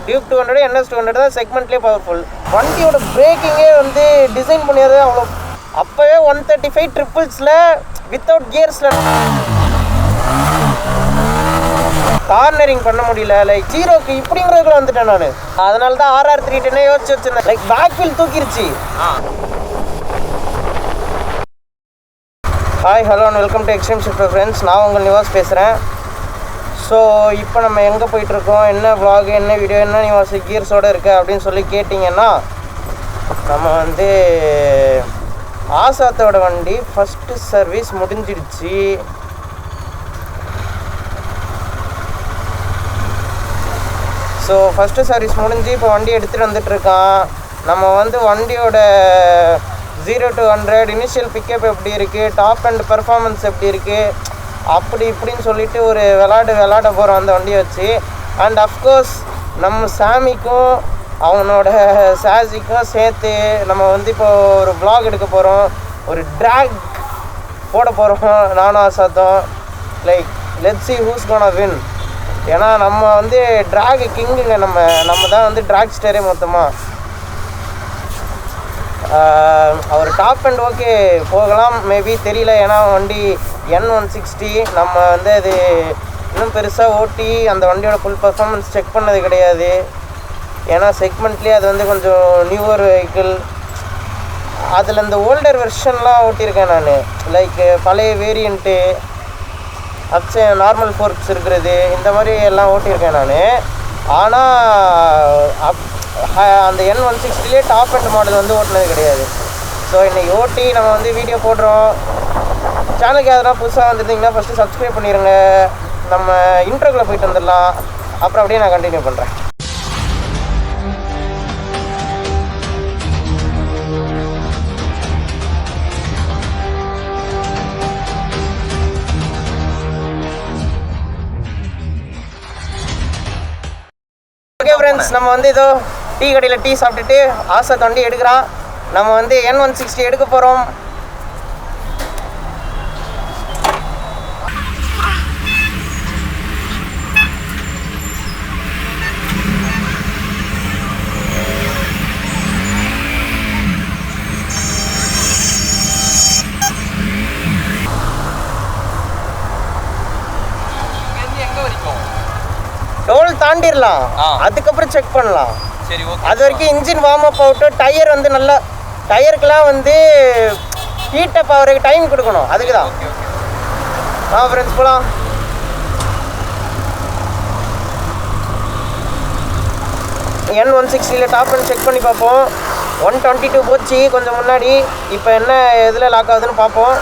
Duke 200 NS 200 தான் செக்மெண்ட்லேயே powerful. வண்டியோட பிரேக்கிங்கே வந்து டிசைன் பண்ணியது அவ்வளோ. அப்போவே 135 ட்ரிபிள்ஸில் வித்தவுட் கியர்ஸில் கார்னரிங் பண்ண முடியல. லைக் ஜீரோக்கு இப்படிங்கிறதுக்குள்ள வந்துட்டேன் நான். அதனால தான் RR 310 யோசிச்சு வச்சிருந்தேன். லைக் பேக் வீல் தூக்கிருச்சு. Hi hello and welcome to extreme shift friends. நான் உங்கள் நிவாஸ் பேசுகிறேன். ஸோ இப்போ நம்ம எங்கே போயிட்டுருக்கோம், என்ன vlog, என்ன வீடியோ, என்ன நிவாஸ் கியர்ஸோடு இருக்கு அப்படின்னு சொல்லி கேட்டிங்கன்னா, நம்ம வந்து ஆசாத்தோட வண்டி ஃபஸ்ட்டு சர்வீஸ் முடிஞ்சிடுச்சு. ஸோ ஃபஸ்ட்டு சர்வீஸ் முடிஞ்சு இப்போ வண்டி எடுத்துகிட்டு வந்துட்டுருக்கான். நம்ம வந்து வண்டியோட 0 to 100 இனிஷியல் பிக்கப் எப்படி இருக்குது, டாப் அண்ட் பெர்ஃபார்மன்ஸ் எப்படி இருக்குது, அப்படி இப்படின்னு சொல்லிட்டு ஒரு விளாட போகிறோம் அந்த வண்டியை வச்சு. அண்ட் அஃப்கோர்ஸ் நம்ம சாமிக்கும் அவனோட சாசிக்கும் சேர்த்து நம்ம வந்து இப்போ ஒரு vlog எடுக்க போகிறோம், ஒரு ட்ராக் போட போகிறோம் நானும் ஆசாத்தும். Like let's see who's gonna win. ஏன்னா நம்ம வந்து ட்ராக் கிங்குங்க. நம்ம தான் வந்து ட்ராக் ஸ்டரே மொத்தமாக. அவர் டாப் அண்ட் ஓகே போகலாம் மேபி, தெரியல. ஏன்னா வண்டி N160 நம்ம வந்து அது இன்னும் பெருசாக ஓட்டி அந்த வண்டியோட ஃபுல் பர்ஃபார்மன்ஸ் செக் பண்ணது கிடையாது. ஏன்னா செக்மெண்ட்லேயே அது வந்து கொஞ்சம் நியூவர் வெஹிக்கிள். அதில் இந்த ஓல்டர் வெர்ஷன்லாம் ஓட்டியிருக்கேன் நான். லைக் பழைய வேரியண்ட்டு, நார்மல் ஃபோர்க்ஸ் இருக்கிறது, இந்த மாதிரி எல்லாம் ஓட்டியிருக்கேன் நான். ஆனால் அந்த N160லே டாப் அண்ட் மாடல் வந்து ஓட்டினது கிடையாது. ஸோ இன்றைக்கி ஓட்டி நம்ம வந்து வீடியோ போடுறோம். சேனலுக்கு எதனா புதுசாக வந்துருந்தீங்கன்னா ஃபஸ்ட்டு சப்ஸ்கிரைப் பண்ணிடுங்க. நம்ம இன்ட்ரோக்குள்ளே போயிட்டு வந்துடலாம், அப்புறம் அப்படியே நான் கண்டினியூ பண்ணுறேன். ஓகே ஃப்ரெண்ட்ஸ், நம்ம வந்து இதோ டீ கடையில் டீ சாப்பிட்டுட்டு ஆசாத் வண்டி எடுக்கிறான். நம்ம வந்து N160 எடுக்க போகிறோம். டோல் தாண்டிடலாம், அதுக்கப்புறம் செக் பண்ணலாம். சரி, ஓகே. அது வரைக்கும் இன்ஜின் வார்ம் அப் ஆகட்டு. டயர் வந்து நல்லா, டயருக்கெலாம் வந்து ஹீட் அப் ஆகிறதுக்கு டைம் கொடுக்கணும். அதுக்கு தான். ஃப்ரெண்ட்ஸ் போகலாம். N160 டாப் அண்ட் செக் பண்ணி பார்ப்போம். 122 போச்சு கொஞ்சம் முன்னாடி. இப்போ என்ன இதில் லாக் ஆகுதுன்னு பார்ப்போம்.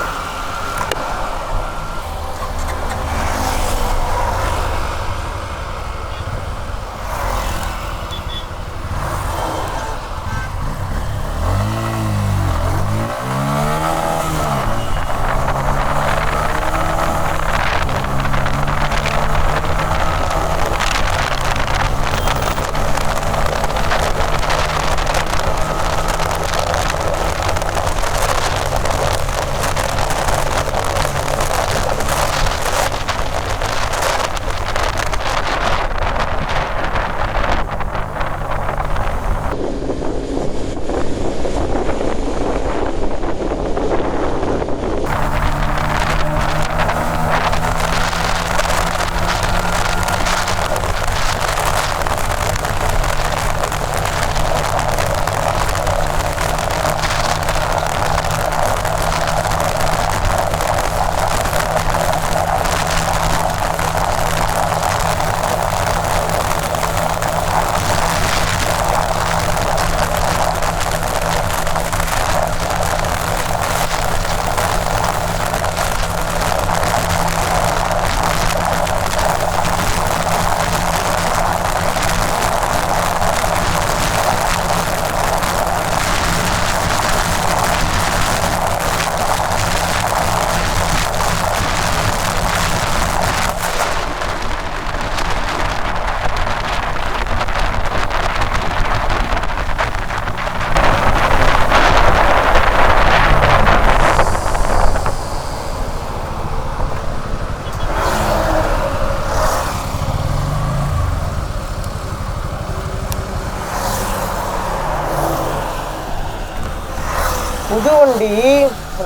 புது வண்டி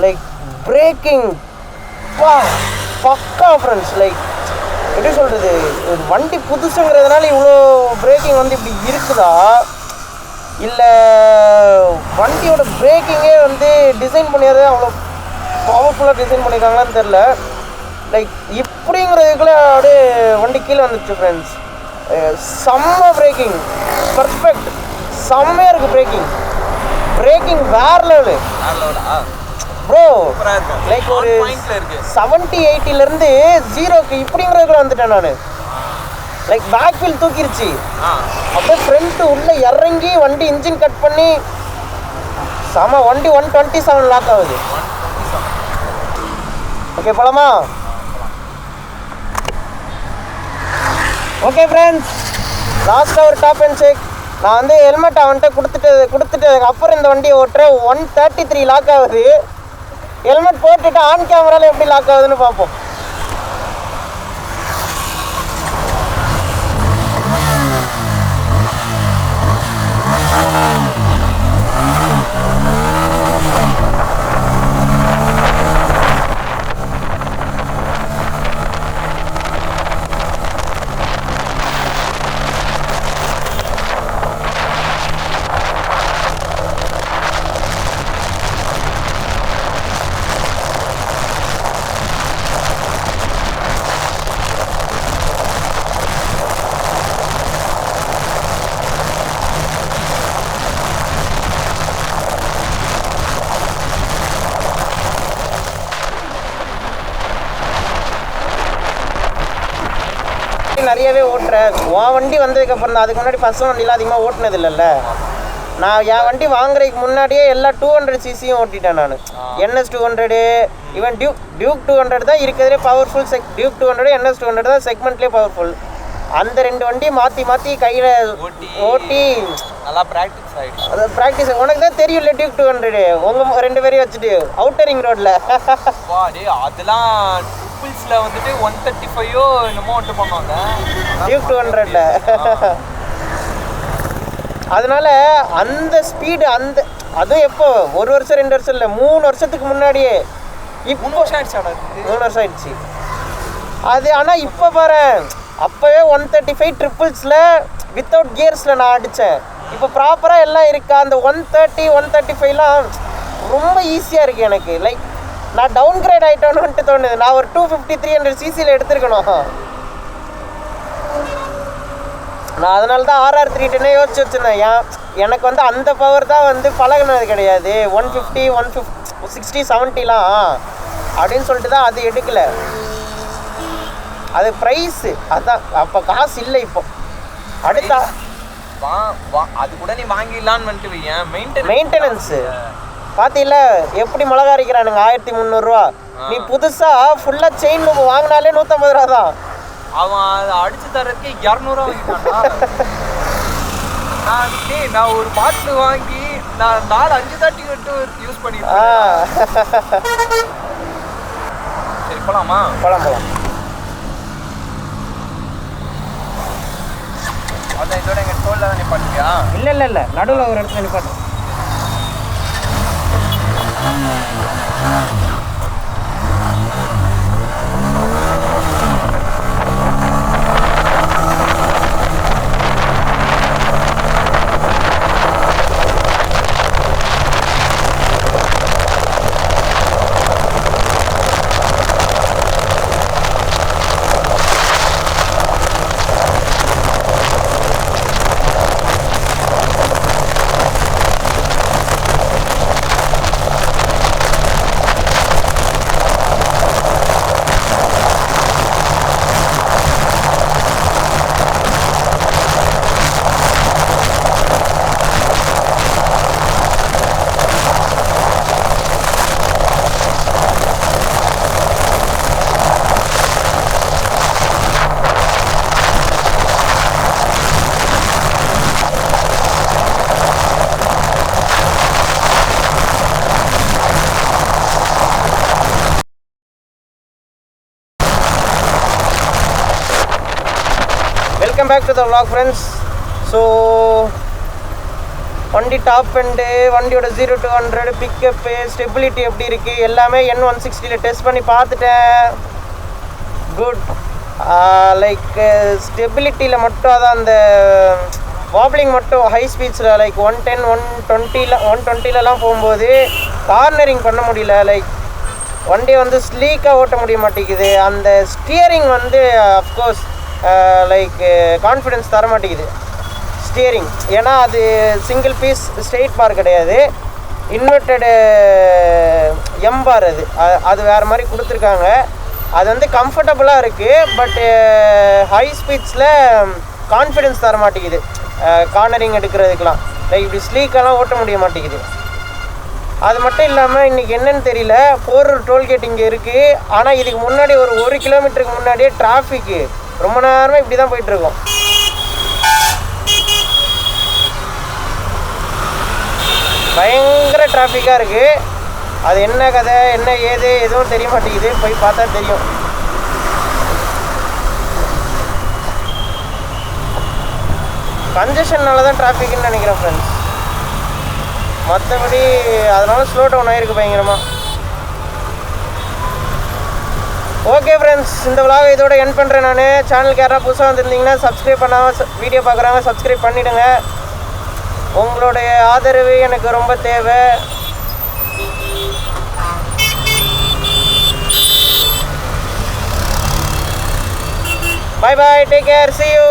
லைக் பிரேக்கிங் பக்கா ஃப்ரெண்ட்ஸ். லைக் எப்படி சொல்கிறது, ஒரு வண்டி புதுசுங்கிறதுனால இவ்வளோ பிரேக்கிங் வந்து இப்படி இருக்குதா, இல்லை வண்டியோட பிரேக்கிங்கே வந்து டிசைன் பண்ணியது அவ்வளோ பவர்ஃபுல்லாக டிசைன் பண்ணியிருக்காங்களான்னு தெரில. லைக் இப்படிங்கிறதுக்குள்ளே அப்படியே வண்டி கீழே வந்துச்சு ஃப்ரெண்ட்ஸ். செம்ம பிரேக்கிங், பர்ஃபெக்ட், செம்மையாக இருக்குது பிரேக்கிங் வேற லெவலு ப்ரோ. லைக் ஒரு 70-80லேருந்து 0க்கு இப்படிங்கிறதுக்குள்ள வந்துட்டேன் நான். லைக் பேக் வீல் தூக்கிருச்சு, அப்படியே ஃப்ரண்ட்டு உள்ளே இறங்கி வண்டி இன்ஜின் கட் பண்ணி செம. வண்டி 127 லாக் ஆகுது. ஓகே போலாமா? ஓகே ஃப்ரெண்ட்ஸ், லாஸ்ட்டாக ஒரு டாப் அண்ட் செக். நான் வந்து ஹெல்மெட் அவன்கிட்ட கொடுத்துட்டு அப்புறம் இந்த வண்டியை ஓட்டுறேன். 133 லாக் ஆகுது. ஹெல்மெட் போட்டுட்டு ஆன் கேமராவில் எப்படி லாக் ஆகுதுன்னு பார்ப்போம். நிறையவே ஓட்டுறேன். உன் வண்டி வந்ததுக்கப்புறம் தான். அதுக்கு முன்னாடி ஃபர்ஸ்ட் வண்டிலாம் அதிகமாக ஓட்டினது இல்லைல்ல. நான் என் வண்டி வாங்குறதுக்கு முன்னாடியே எல்லா 200cc ஓட்டிட்டேன் நான். NS 200, ஈவன் டியூக் 200 தான் இருக்கிறதுலே பவர்ஃபுல். டியூக் 200, NS 200 தான் செக்மெண்ட்லேயே பவர்ஃபுல். அந்த 2 வண்டி மாற்றி கையில் ஓட்டி நல்லா ப்ராக்டிஸ் ஆகிடுச்சு. அது ப்ராக்டிஸ் உனக்கு தான் தெரியும்ல. டியூக் 200 உங்கள் 2 பேரையும் வச்சுட்டு அவுட்டரிங் ரோட்டில் அதெல்லாம் ட்ரிபிள்ஸில் வந்துட்டு 135 என்னமோ ஒன்று பண்ணுவாங்க டியூக் 200ல. அதனால அந்த ஸ்பீடு அந்த அதுவும் எப்போ 1 வருஷம் 2 வருஷம் இல்லை 3 வருஷத்துக்கு முன்னாடியே. இப்போ 3 வருஷம் ஆயிடுச்சு. 3 வருஷம் ஆயிடுச்சு அது. ஆனால் இப்போ பாரு, அப்போவே 135 ட்ரிபிள்ஸில் வித்தவுட் கியர்ஸில் நான் அடித்தேன். இப்போ ப்ராப்பராக எல்லாம் இருக்கா. அந்த 130 135லாம் ரொம்ப ஈஸியாக இருக்குது எனக்கு. லைக் நான் டவுன் கிரேட் ஆகிட்டோன்னு தோணுது. நான் ஒரு 250-300cc எடுத்துருக்கணும். நான் அதனால தான் RR 310 யோசிச்சு வச்சுருந்தேன். எனக்கு வந்து அந்த பவர் தான் வந்து பழகினது கிடையாது. 150 160 70லாம் அப்படின்னு சொல்லிட்டு தான் அது எடுக்கலை. அது ப்ரைஸு அதான். அப்போ காசு இல்லை. இப்போ அடுத்தா அது கூட நீ வாங்கிடலான்னு வந்துட்டு வையேன். மெயின்டெனன்ஸு பார்த்தீங்களா எப்படி மிளகா அரைக்கிறானுங்க 1300 நீ புதுசாக ஃபுல்லாக செயின் லூப் வாங்கினாலே 150 ரூபா தான். அவன் அதை அடிச்சு தரதுக்கு 200 வாங்கிட்டான். நான் ஒரு பாட்டில் வாங்கி நான் 4-5 தாட்டி யூஸ் பண்ணிருக்கேன். சரி போலாமா? போலாம். அதான் இதோட எங்கள் டோலில் தான் நிப்பாட்டியா? இல்லை நடுவில் ஒரு இடத்துல நிப்பாட்டு. Welcome back to the vlog friends. So வண்டி டாப் அண்டு வண்டியோட 0 to 100 பிக்கப்பு ஸ்டெபிலிட்டி எப்படி இருக்குது எல்லாமே N160 டெஸ்ட் பண்ணி பார்த்துட்டேன். குட். லைக் ஸ்டெபிலிட்டியில் மட்டும் அதான் அந்த வாப்ளிங் மட்டும் ஹை ஸ்பீட்ஸில் லைக் 110 120லலாம் போகும்போது கார்னரிங் பண்ண முடியல. லைக் வண்டியை வந்து ஸ்லீக்காக ஓட்ட முடிய மாட்டேங்குது. அந்த ஸ்டியரிங் வந்து அஃப்கோர்ஸ் லைக் கான்ஃபிடென்ஸ் தர மாட்டேங்குது ஸ்டியரிங். ஏன்னா அது சிங்கிள் பீஸ் ஸ்ட்ரெயிட் பார் கிடையாது, இன்வெர்டடு எம் பார். அது வேறு மாதிரி கொடுத்துருக்காங்க. அது வந்து கம்ஃபர்டபுளாக இருக்குது. பட் ஹை ஸ்பீட்ஸில் கான்ஃபிடென்ஸ் தர மாட்டேங்குது கார்னரிங் எடுக்கிறதுக்கெலாம். லைக் இப்படி ஸ்லீக்கெல்லாம் ஓட்ட முடிய மாட்டேங்குது. அது மட்டும் இல்லாமல் இன்றைக்கி என்னன்னு தெரியல, போரூர் டோல்கேட் இங்கே இருக்குது. ஆனால் இதுக்கு முன்னாடி ஒரு 1 கிலோமீட்டருக்கு முன்னாடியே டிராஃபிக்கு ரொம்ப நேரமாக இப்படி தான் போயிட்டுருக்கோம். பயங்கர டிராஃபிக்காக இருக்குது. அது என்ன கதை என்ன ஏது எதுவும் தெரிய மாட்டேங்குது, போய் பார்த்தா தெரியும். கன்ஜெஷன்னால தான் டிராஃபிக்னு நினைக்கிறேன் ஃப்ரெண்ட்ஸ். மற்றபடி அதனால ஸ்லோ டவுன் ஆகிருக்கு பயங்கரமாக. ஓகே ஃப்ரெண்ட்ஸ், இந்த விலாகை இதோட எண்ட் பண்ணுறேன். நான் சேனலுக்கு யாராவது புதுசாக வந்துருந்தீங்கன்னா சப்ஸ்கிரைப் பண்ணாமல் வீடியோ பார்க்குறாங்க, சப்ஸ்கிரைப் பண்ணிவிடுங்க. உங்களுடைய ஆதரவு எனக்கு ரொம்ப தேவை. Bye bye, take care, see you.